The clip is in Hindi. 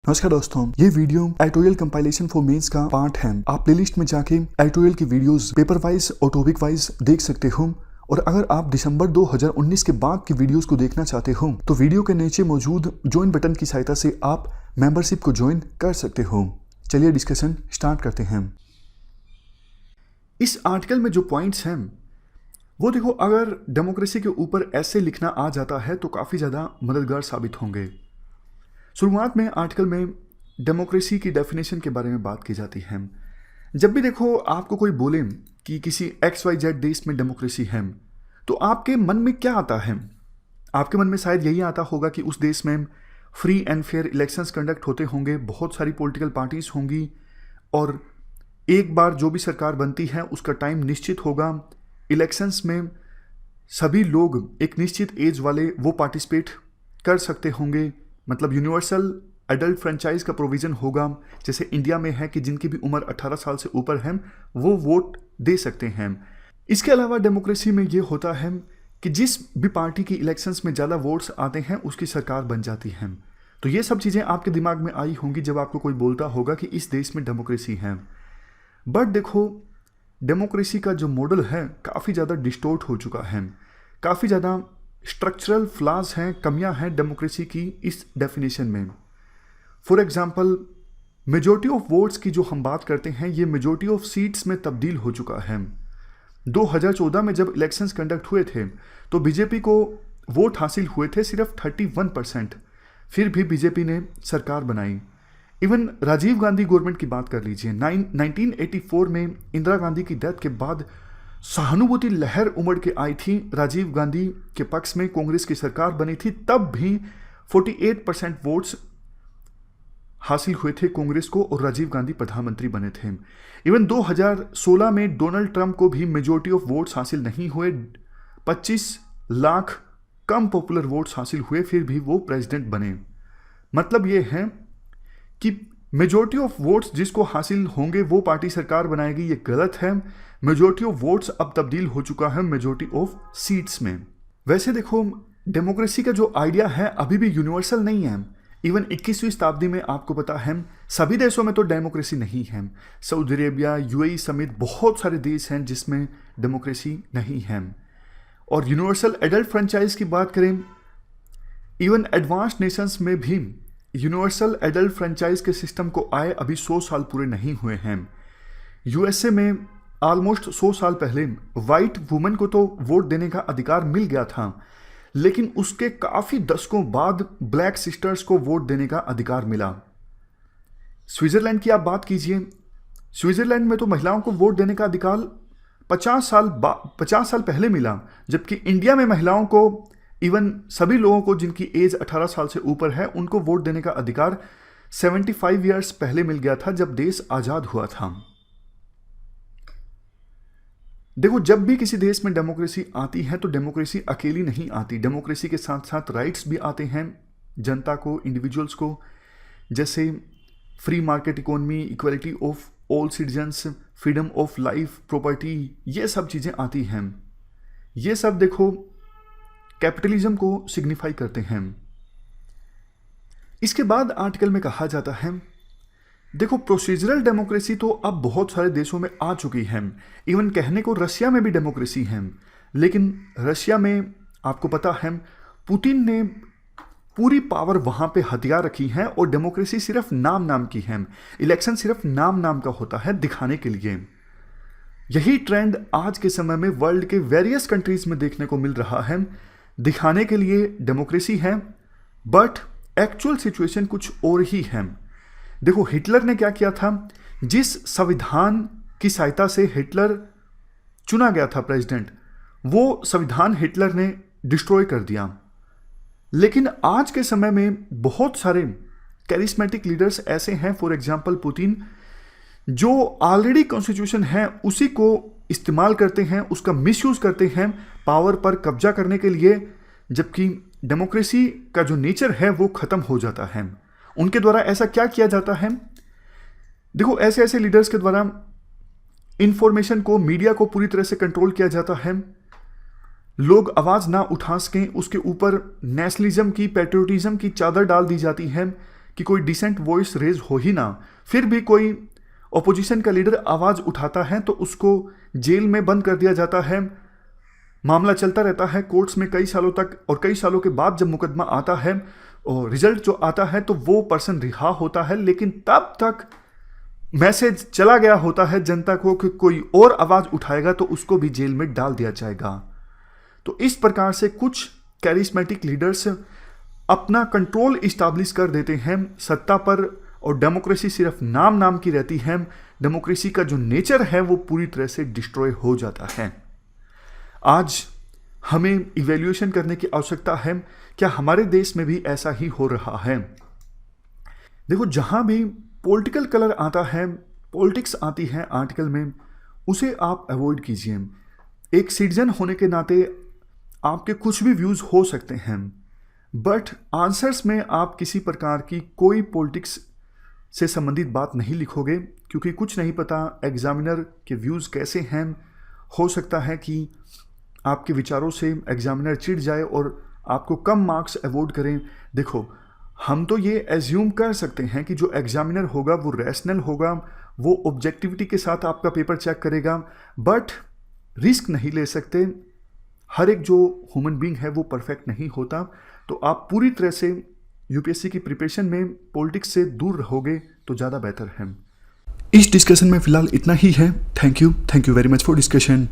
नमस्कार दोस्तों, ये video editorial compilation for mains का पार्ट है। आप प्लेलिस्ट में जाके एडिटोरियल की वीडियोस पेपर वाइज और टॉपिक वाइज देख सकते हो। और अगर आप दिसंबर 2019 के बाद की वीडियोस को देखना चाहते हो तो वीडियो के नीचे मौजूद ज्वाइन बटन की सहायता से आप मेंबरशिप को ज्वाइन कर सकते हो। चलिए डिस्कशन स्टार्ट करते हैं। इस आर्टिकल में जो पॉइंट्स हैं वो देखो, अगर डेमोक्रेसी के ऊपर ऐसे लिखना आ जाता है तो काफ़ी ज़्यादा मददगार साबित होंगे। शुरुआत में आर्टिकल में डेमोक्रेसी की डेफिनेशन के बारे में बात की जाती है। जब भी देखो आपको कोई बोले कि किसी XYZ देश में डेमोक्रेसी है तो आपके मन में क्या आता है? आपके मन में शायद यही आता होगा कि उस देश में free and fair elections conduct होते होंगे, बहुत सारी पॉलिटिकल पार्टीज होंगी और एक बार जो भी सरकार बनती है उसका टाइम निश्चित होगा। इलेक्शंस में सभी लोग एक निश्चित एज वाले वो पार्टिसिपेट कर सकते होंगे, मतलब यूनिवर्सल एडल्ट फ्रेंचाइज का प्रोविज़न होगा, जैसे इंडिया में है कि जिनकी भी उम्र 18 साल से ऊपर है वो वोट दे सकते हैं। इसके अलावा डेमोक्रेसी में ये होता है कि जिस भी पार्टी की इलेक्शंस में ज़्यादा वोट्स आते हैं उसकी सरकार बन जाती है। तो ये सब चीज़ें आपके दिमाग में आई होंगी जब आपको कोई बोलता होगा कि इस देश में डेमोक्रेसी है। बट देखो, डेमोक्रेसी का जो मॉडल है काफ़ी ज़्यादा डिस्टोर्ट हो चुका है, काफ़ी ज़्यादा स्ट्रक्चरल फ्लॉज हैं, कमियां हैं डेमोक्रेसी की इस डेफिनेशन में। For example, majority of votes की जो हम बात करते हैं ये मेजॉरिटी ऑफ सीट्स में तब्दील हो चुका है। 2014 में जब इलेक्शंस कंडक्ट हुए थे तो बीजेपी को वोट हासिल हुए थे सिर्फ 31%, फिर भी बीजेपी ने सरकार बनाई। इवन राजीव गांधी गवर्नमेंट की बात कर लीजिए, 1984 में इंदिरा गांधी की डेथ के बाद सहानुभूति लहर उमड़ के आई थी, राजीव गांधी के पक्ष में कांग्रेस की सरकार बनी थी, तब भी 48% वोट्स हासिल हुए थे कांग्रेस को और राजीव गांधी प्रधानमंत्री बने थे। इवन 2016 में डोनाल्ड ट्रंप को भी मेजॉरिटी ऑफ वोट्स हासिल नहीं हुए, 25 लाख कम पॉपुलर वोट्स हासिल हुए, फिर भी वो प्रेसिडेंट बने। मतलब ये है कि मेजॉरिटी ऑफ वोट्स जिसको हासिल होंगे वो पार्टी सरकार बनाएगी, ये गलत है। मेजॉरिटी ऑफ वोट्स अब तब्दील हो चुका है मेजॉरिटी ऑफ सीट्स में। वैसे देखो, डेमोक्रेसी का जो आइडिया है अभी भी यूनिवर्सल नहीं है। इवन 21वीं शताब्दी में आपको पता है सभी देशों में तो डेमोक्रेसी नहीं है। सऊदी अरेबिया, UAE समेत बहुत सारे देश हैं जिसमें डेमोक्रेसी नहीं है। और यूनिवर्सल एडल्ट फ्रेंचाइज की बात करें, इवन एडवांस्ड नेशंस में भी यूनिवर्सल एडल्ट फ्रेंचाइज के सिस्टम को आए अभी 100 साल पूरे नहीं हुए हैं। USA में ऑलमोस्ट 100 साल पहले वाइट वुमेन को तो वोट देने का अधिकार मिल गया था, लेकिन उसके काफ़ी दशकों बाद ब्लैक सिस्टर्स को वोट देने का अधिकार मिला। स्विट्ज़रलैंड की आप बात कीजिए, स्विट्ज़रलैंड में तो महिलाओं को वोट देने का अधिकार 50 साल पहले मिला, जबकि इंडिया में महिलाओं को, इवन सभी लोगों को जिनकी एज 18 साल से ऊपर है, उनको वोट देने का अधिकार 75 ईयर्स पहले मिल गया था जब देश आज़ाद हुआ था। देखो, जब भी किसी देश में डेमोक्रेसी आती है तो डेमोक्रेसी अकेली नहीं आती, डेमोक्रेसी के साथ साथ राइट्स भी आते हैं जनता को, इंडिविजुअल्स को, जैसे free market economy, equality of all citizens, freedom of life, property, ये सब चीज़ें आती हैं। ये सब देखो कैपिटलिज्म को सिग्निफाई करते हैं। इसके बाद आर्टिकल में कहा जाता है, देखो प्रोसीजरल डेमोक्रेसी तो अब बहुत सारे देशों में आ चुकी है। इवन कहने को रशिया में भी डेमोक्रेसी है, लेकिन रशिया में आपको पता है पुतिन ने पूरी पावर वहां पे हथियार रखी है और डेमोक्रेसी सिर्फ नाम नाम की है। इलेक्शन सिर्फ नाम नाम का होता है, दिखाने के लिए। यही ट्रेंड आज के समय में वर्ल्ड के वेरियस कंट्रीज में देखने को मिल रहा है। दिखाने के लिए डेमोक्रेसी है बट एक्चुअल सिचुएशन कुछ और ही है। देखो, हिटलर ने क्या किया था, जिस संविधान की सहायता से हिटलर चुना गया था प्रेसिडेंट, वो संविधान हिटलर ने डिस्ट्रॉय कर दिया। लेकिन आज के समय में बहुत सारे कैरिस्मेटिक लीडर्स ऐसे हैं, फॉर एग्जांपल पुतिन, जो ऑलरेडी कॉन्स्टिट्यूशन है उसी को इस्तेमाल करते हैं, उसका मिसयूज करते हैं पावर पर कब्जा करने के लिए, जबकि डेमोक्रेसी का जो नेचर है वो खत्म हो जाता है। उनके द्वारा ऐसा क्या किया जाता है, देखो ऐसे ऐसे लीडर्स के द्वारा इंफॉर्मेशन को, मीडिया को पूरी तरह से कंट्रोल किया जाता है। लोग आवाज ना उठा सकें उसके ऊपर नेशनलिज्म की, पैट्रियोटिज्म की चादर डाल दी जाती है कि कोई डिसेंट वॉइस रेज हो ही ना, फिर भी कोई ओपोजिशन का लीडर आवाज़ उठाता है तो उसको जेल में बंद कर दिया जाता है। मामला चलता रहता है कोर्ट्स में कई सालों तक, और कई सालों के बाद जब मुकदमा आता है और रिजल्ट जो आता है तो वो पर्सन रिहा होता है, लेकिन तब तक मैसेज चला गया होता है जनता को कि कोई और आवाज़ उठाएगा तो उसको भी जेल में डाल दिया जाएगा। तो इस प्रकार से कुछ कैरिस्मेटिक लीडर्स अपना कंट्रोल इस्टाब्लिश कर देते हैं सत्ता पर, और डेमोक्रेसी सिर्फ नाम नाम की रहती है। डेमोक्रेसी का जो नेचर है वो पूरी तरह से डिस्ट्रॉय हो जाता है। आज हमें इवैल्यूएशन करने की आवश्यकता है, क्या हमारे देश में भी ऐसा ही हो रहा है। देखो, जहां भी पॉलिटिकल कलर आता है, पॉलिटिक्स आती है आर्टिकल में, उसे आप अवॉइड कीजिए। एक सिटीजन होने के नाते आपके कुछ भी व्यूज़ हो सकते हैं, बट आंसर्स में आप किसी प्रकार की कोई पॉलिटिक्स से संबंधित बात नहीं लिखोगे, क्योंकि कुछ नहीं पता एग्जामिनर के व्यूज़ कैसे हैं। हो सकता है कि आपके विचारों से एग्जामिनर चिढ़ जाए और आपको कम मार्क्स अवॉर्ड करें। देखो, हम तो ये एज्यूम कर सकते हैं कि जो एग्जामिनर होगा वो रैशनल होगा, वो ऑब्जेक्टिविटी के साथ आपका पेपर चेक करेगा, बट रिस्क नहीं ले सकते। हर एक जो ह्यूमन बीइंग है वो परफेक्ट नहीं होता। तो आप पूरी तरह से यूपीएससी की प्रिपरेशन में पॉलिटिक्स से दूर रहोगे तो ज़्यादा बेहतर है। इस डिस्कशन में फिलहाल इतना ही है। Thank you very much for discussion.